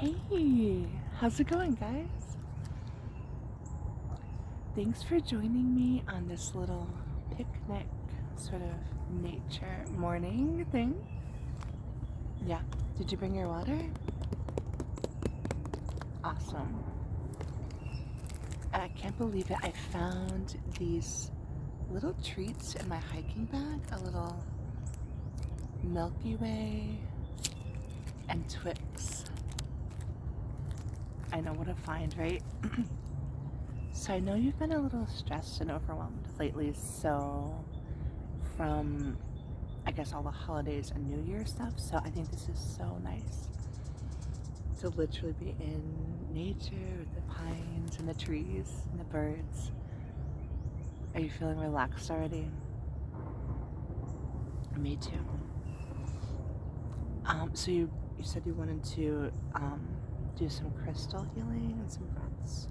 Hey, how's it going, guys? Thanks for joining me on this little picnic sort of nature morning thing. Yeah, did you bring your water? Awesome. I can't believe it. I found these little treats in my hiking bag, a little Milky Way and Twix. I know what a find, right? So I know you've been a little stressed and overwhelmed lately, so from, I guess, all the holidays and New Year stuff, so I think this is so nice to literally be in nature with the pines and the trees and the birds. Are you feeling relaxed already? Me too. So you said you wanted to do some crystal healing and some breaths.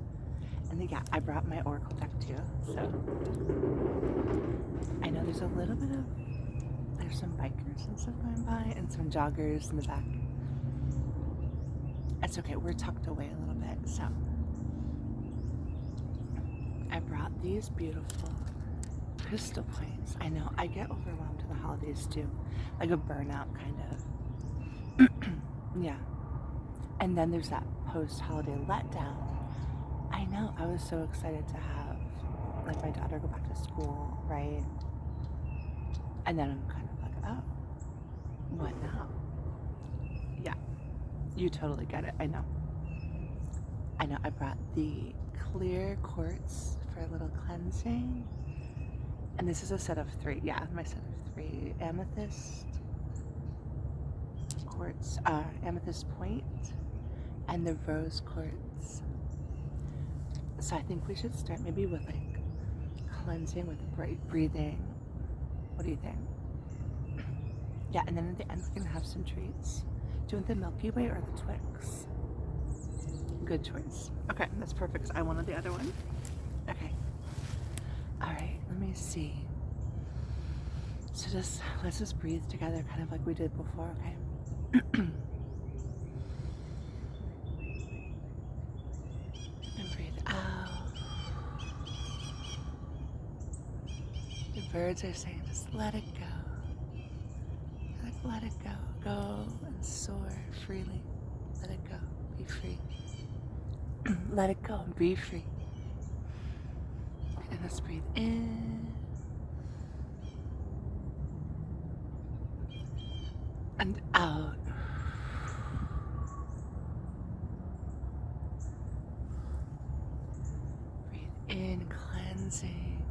And yeah, I brought my oracle deck too, so I know there's some bikers and stuff going by and some joggers in the back. It's okay, we're tucked away a little bit, so I brought these beautiful crystal points. I know, I get overwhelmed in the holidays too, like a burnout kind of. Yeah. And then there's that post-holiday letdown. I know, I was so excited to have like my daughter go back to school, right? And then I'm kind of like, oh, what now? Yeah, you totally get it. I know, I brought the clear quartz for a little cleansing. And this is a set of 3. Yeah, my set of 3. Amethyst quartz, amethyst point, and the rose quartz. So I think we should start maybe with like cleansing with breathing. What do you think? Yeah, and then at the end we're gonna have some treats. Do you want the Milky Way or the Twix? Good choice. Okay, that's perfect. I wanted the other one. Okay. All right, let me see. So let's just breathe together, kind of like we did before. Okay. And breathe out. The birds are saying, just let it go. Like, let it go. Go and soar freely. Let it go. Be free. Let it go and be free. And let's breathe in. And out. Breathe in, cleansing.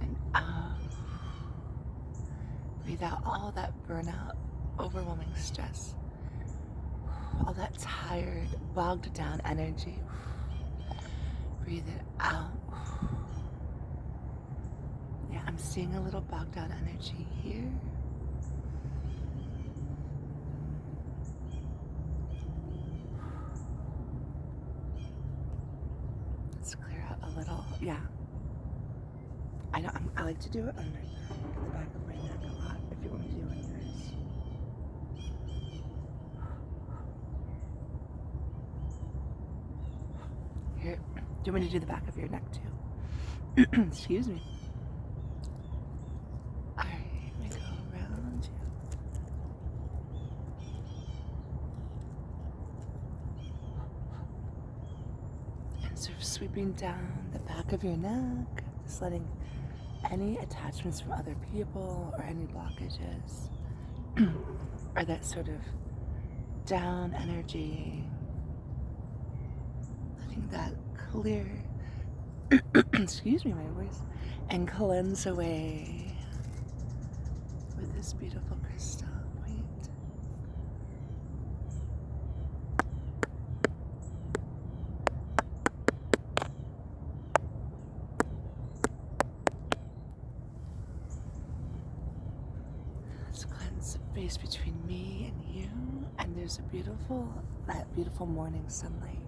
And out. Breathe out all that burnout, overwhelming stress, all that tired, bogged down energy. Breathe it out. Yeah, I'm seeing a little bogged down energy here. Let's clear out a little. Yeah. I know, I like to do it on the back of my neck a lot, if you want me to do it on yours. Here, do you want me to do the back of your neck too? Excuse me. Alright, let me go around you. And sort of sweeping down the back of your neck, just letting any attachments from other people or any blockages or that sort of down energy, letting that clear, excuse me, my voice, and cleanse away with this beautiful crystal point. Let's cleanse the space between me and you, and there's that beautiful morning sunlight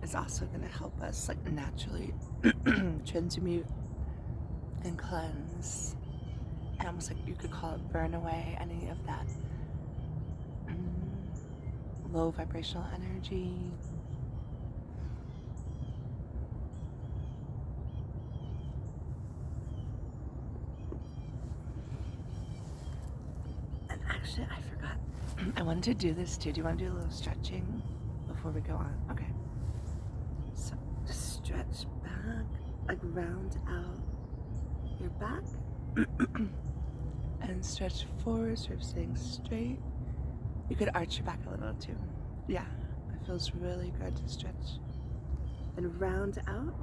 is also going to help us like naturally transmute and cleanse and almost like you could call it burn away any of that low vibrational energy. And actually, I forgot. I wanted to do this too. Do you want to do a little stretching before we go on? Okay. So just stretch back, like round out your back, and stretch forward, sort of staying straight. You could arch your back a little too. Yeah, it feels really good to stretch. And round out.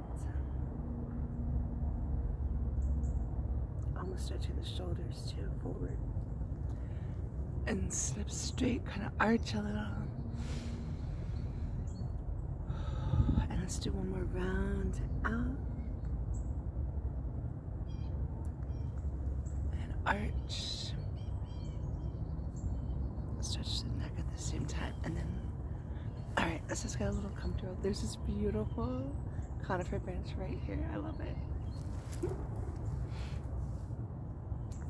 Almost stretching the shoulders too, forward. And slip straight, kind of arch a little. And let's do one more round out. And arch. Stretch the neck at the same time. And then, all right, let's just get a little comfortable. There's this beautiful conifer branch right here. I love it.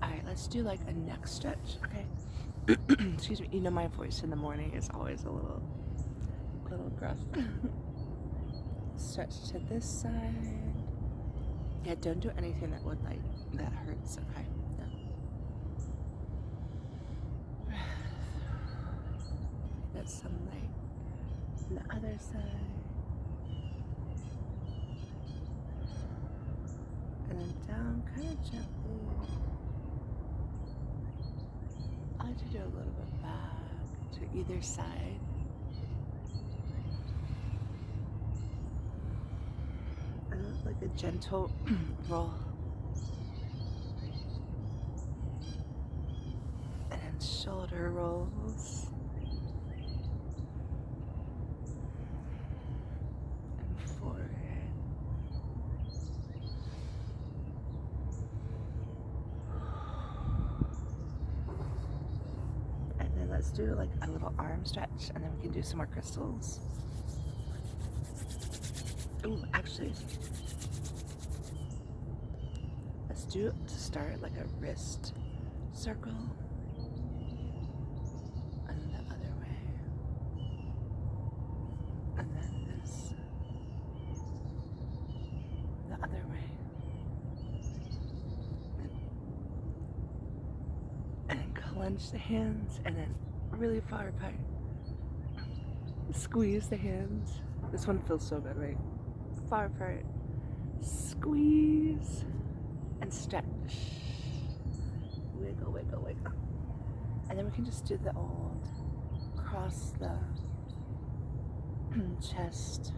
All right, let's do like a neck stretch, okay? Excuse me. You know my voice in the morning is always a little gruff. Stretch to this side. Yeah, don't do anything that hurts, okay? No. Get some light on the other side. And then down kind of gently. I like to do a little bit back to either side. And like a gentle roll. And then shoulder rolls. And forward. Let's do like a little arm stretch, and then we can do some more crystals. Ooh, actually, let's do to start like a wrist circle, and the other way, and then this, the other way, and then clench the hands, and then really far apart. Squeeze the hands. This one feels so good, right? Far apart. Squeeze and stretch. Wiggle, wiggle, wiggle. And then we can just do the old cross the chest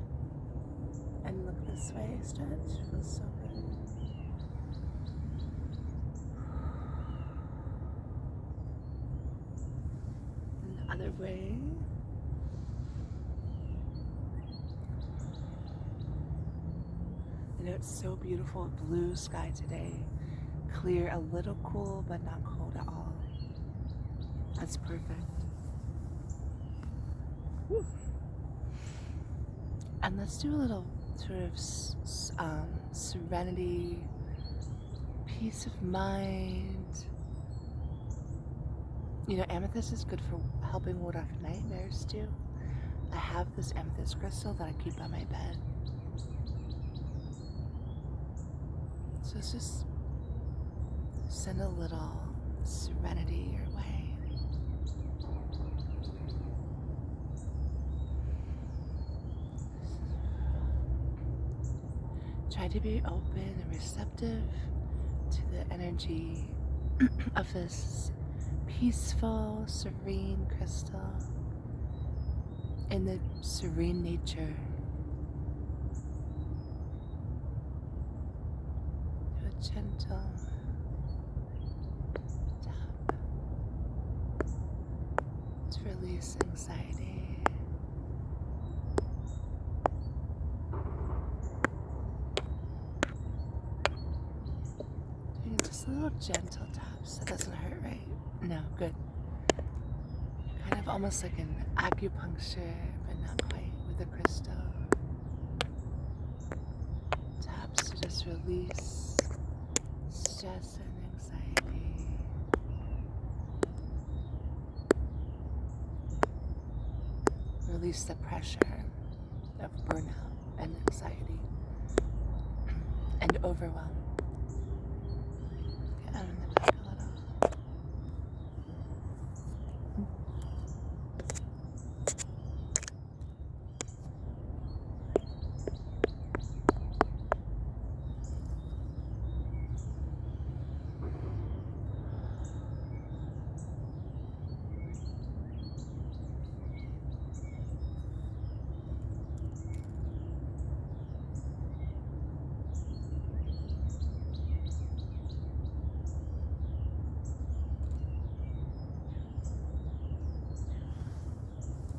and look this way. Stretch. Feels so good. Other way. You know, it's so beautiful, blue sky today. Clear, a little cool, but not cold at all. That's perfect. Woo. And let's do a little sort of serenity, peace of mind. You know, amethyst is good for helping ward off nightmares too. I have this amethyst crystal that I keep by my bed. So let's just send a little serenity your way. Try to be open and receptive to the energy of this peaceful, serene crystal in the serene nature. Do a gentle tap to release anxiety. Doing just a little gentle taps. That doesn't hurt, right? No, good. Kind of almost like an acupuncture, but not quite, with a crystal. Taps to just release stress and anxiety. release the pressure of burnout and anxiety and overwhelm. Get out in the back a little.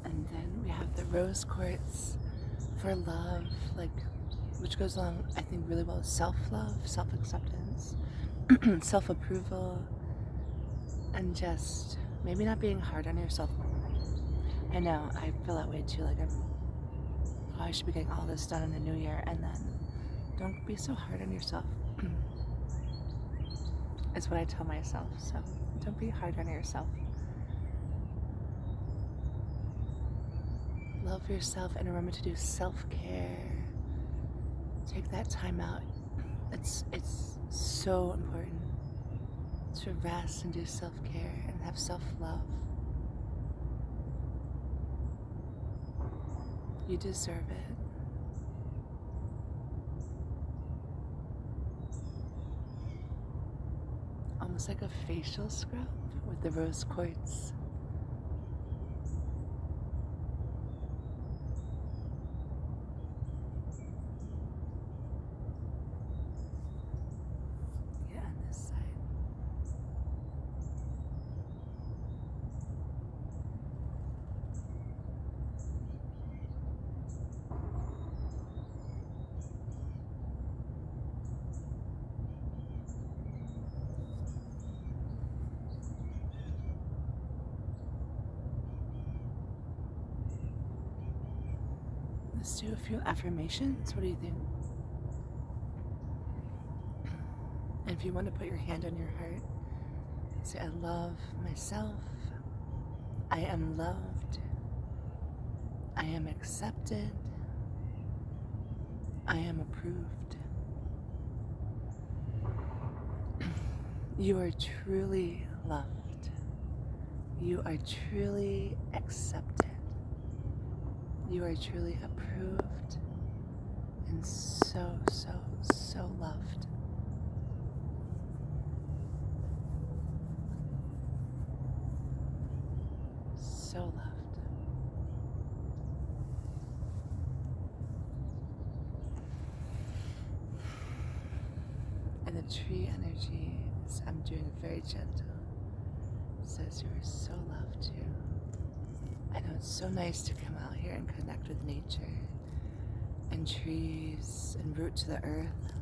And then we have the rose quartz for love, like, which goes along, I think, really well with self-love, self-acceptance, self-approval, and just maybe not being hard on yourself. I know, I feel that way too, like I should be getting all this done in the new year, and then don't be so hard on yourself. Is what I tell myself, so don't be hard on yourself. Love yourself and remember to do self-care. Take that time out. It's so important to rest and do self-care and have self-love. You deserve it. Almost like a facial scrub with the rose quartz. Let's do a few affirmations. What do you think? And if you want to put your hand on your heart, say, I love myself. I am loved. I am accepted. I am approved. You are truly loved. You are truly accepted. You are truly approved and so, so, so loved. So loved. And the tree energy, I'm doing it very gentle, says you are so loved too. I know it's so nice to come out here and connect with nature and trees and root to the earth.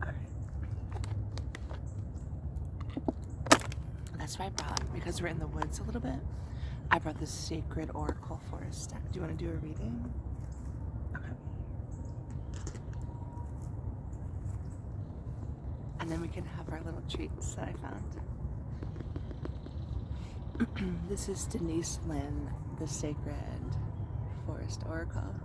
All right. That's why I brought, because we're in the woods a little bit, I brought this sacred oracle forest deck. Do you want to do a reading? Okay. And then we can have our little treats that I found. This is Denise Lynn, the Sacred Forest Oracle.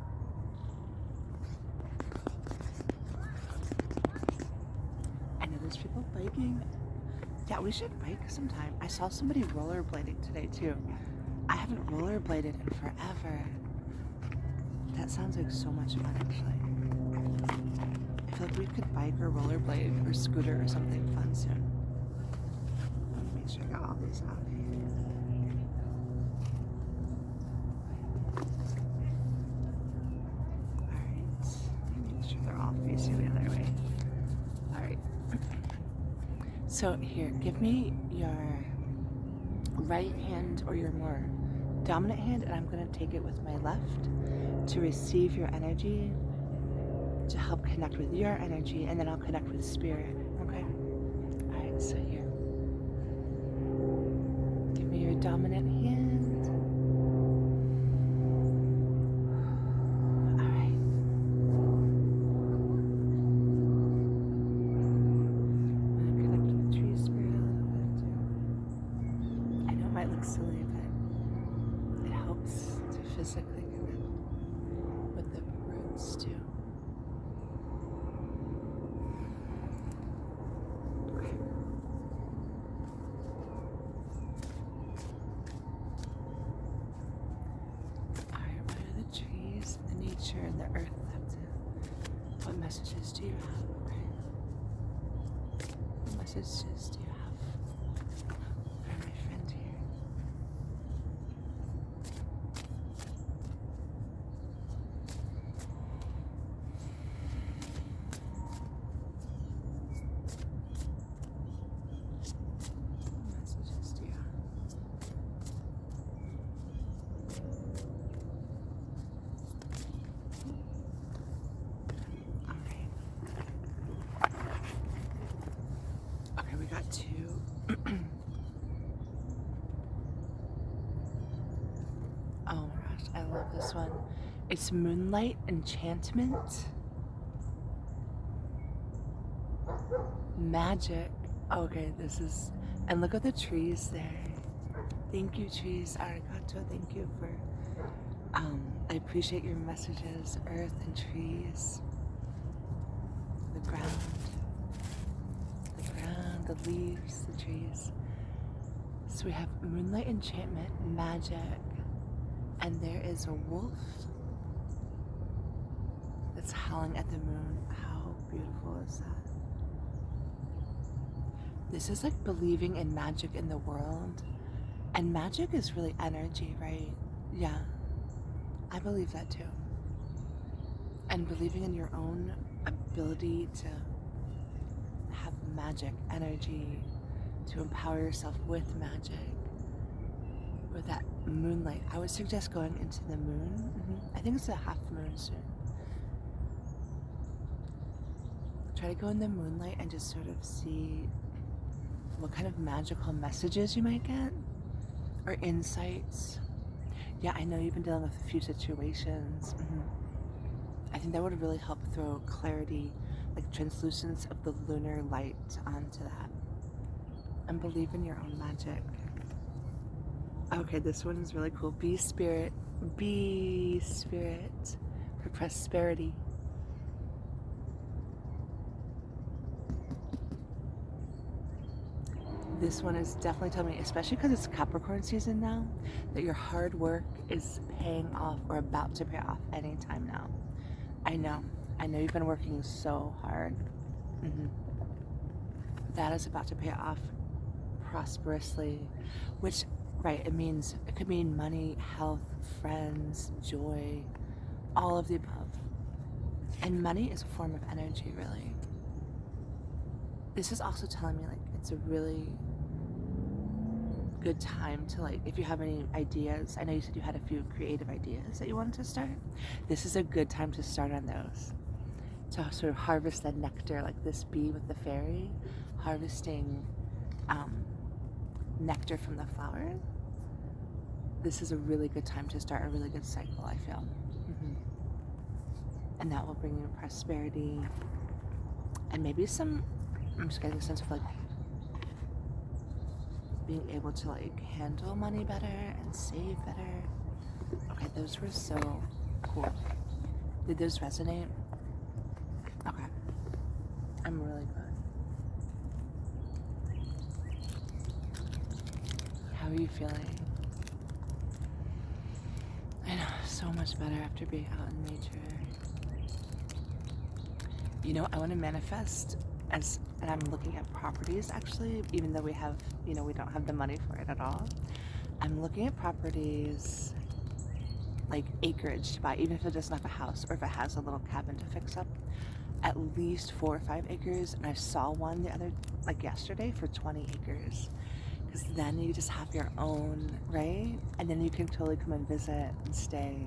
I know there's people biking. Yeah, we should bike sometime. I saw somebody rollerblading today too. I haven't rollerbladed in forever. That sounds like so much fun actually. I feel like we could bike or rollerblade or scooter or something fun soon. Let me make sure I got all these out. Facing the other way. All right. So here, give me your right hand or your more dominant hand, and I'm going to take it with my left to receive your energy, to help connect with your energy, and then I'll connect with spirit. Okay? All right, so here. Give me your dominant hand. Silly, but physically connect with the roots too. Okay. Alright, what are the trees, the nature, and the earth have to? What messages do you have? Okay. What messages do you have for my friend here? What messages do you have? Okay, we got two. Oh my gosh, I love this one. It's Moonlight Enchantment. Magic. Okay, this is, and look at the trees there. Thank you, trees. Arigato. Thank you for, I appreciate your messages, earth and trees. The ground, the leaves, the trees. So we have Moonlight Enchantment, magic, and there is a wolf that's howling at the moon. How beautiful is that? This is like believing in magic in the world, and magic is really energy, right? Yeah, I believe that too. And believing in your own ability to have magic energy, to empower yourself with magic, with that moonlight. I would suggest going into the moon. I think it's a half moon soon. Try to go in the moonlight and just sort of see what kind of magical messages you might get, or insights. Yeah, I know you've been dealing with a few situations. I think that would really help throw clarity, like translucence of the lunar light onto that. And believe in your own magic. Okay, this one is really cool. Be spirit for prosperity. This one is definitely telling me, especially because it's Capricorn season now, that your hard work is paying off or about to pay off anytime now. I know you've been working so hard. That is about to pay off prosperously, which, right, it could mean money, health, friends, joy, all of the above. And money is a form of energy, really. This is also telling me, like, it's a really good time to, like, if you have any ideas, I know you said you had a few creative ideas that you wanted to start. This is a good time to start on those, to sort of harvest that nectar, like this bee with the fairy harvesting nectar from the flower. This is a really good time to start a really good cycle, I feel. And that will bring you prosperity and maybe some, I'm just getting a sense of like being able to like handle money better and save better. Okay, those were so cool. Did those resonate? Okay, I'm really good. How are you feeling? I know, so much better after being out in nature. You know, I want to manifest and I'm looking at properties actually, even though we have, we don't have the money for it at all. I'm looking at properties like acreage to buy, even if it doesn't have a house or if it has a little cabin to fix up, at least 4 or 5 acres. And I saw one yesterday for 20 acres. Because then you just have your own, right? And then you can totally come and visit and stay.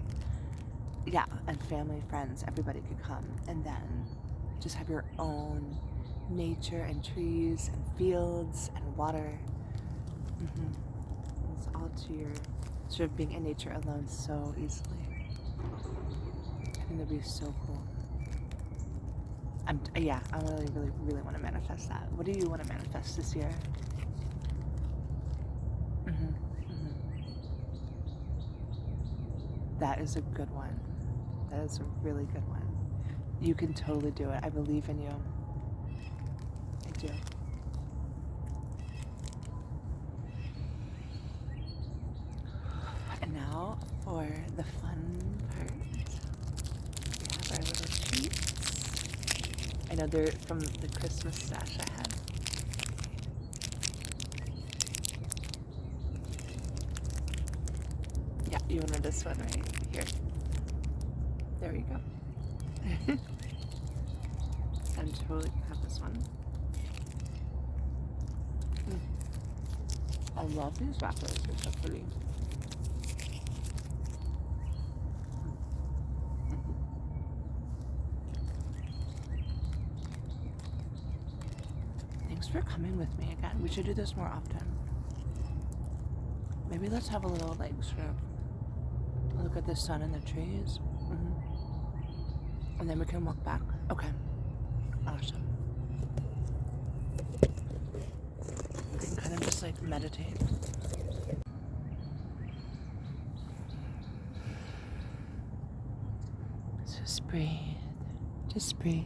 Yeah, and family, friends, everybody could come. And then just have your own nature and trees and fields and water. It's all to your sort of being in nature alone so easily. I think that'd be so cool. I really, really, really want to manifest that. What do you want to manifest this year? That is a good one. That is a really good one. You can totally do it. I believe in you. I do. And now for the fun part. We have our little treats. I know they're from the Christmas stash I had. Yeah, you wanted this one right here. There you go. I'm totally gonna have this one. I love these wrappers, they're so pretty. Thanks for coming with me again. We should do this more often. Maybe let's have a little like sort of look at the sun and the trees. And then we can walk back. Okay. Awesome. We can kind of just like meditate. Just breathe. Just breathe.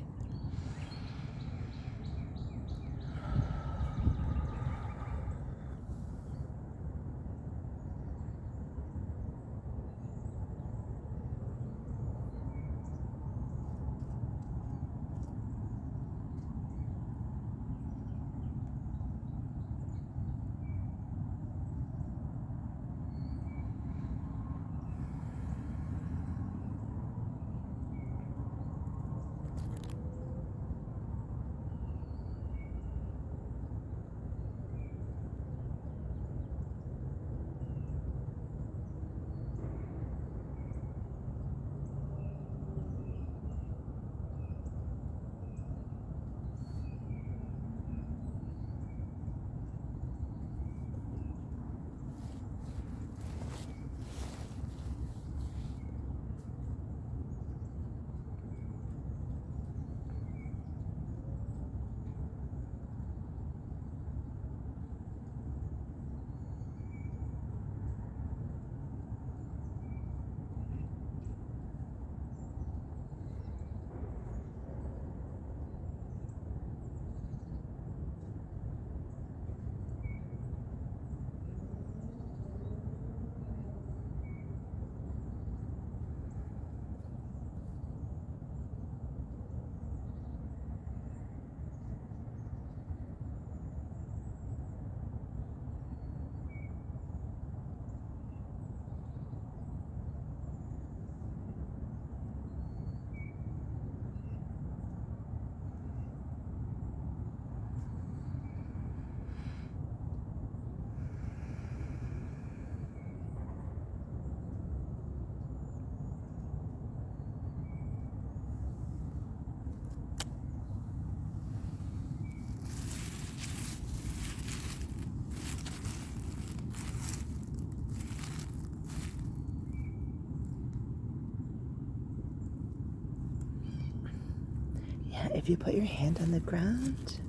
If you put your hand on the ground,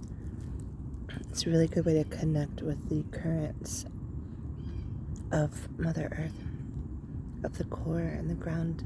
it's a really good way to connect with the currents of Mother Earth, of the core and the ground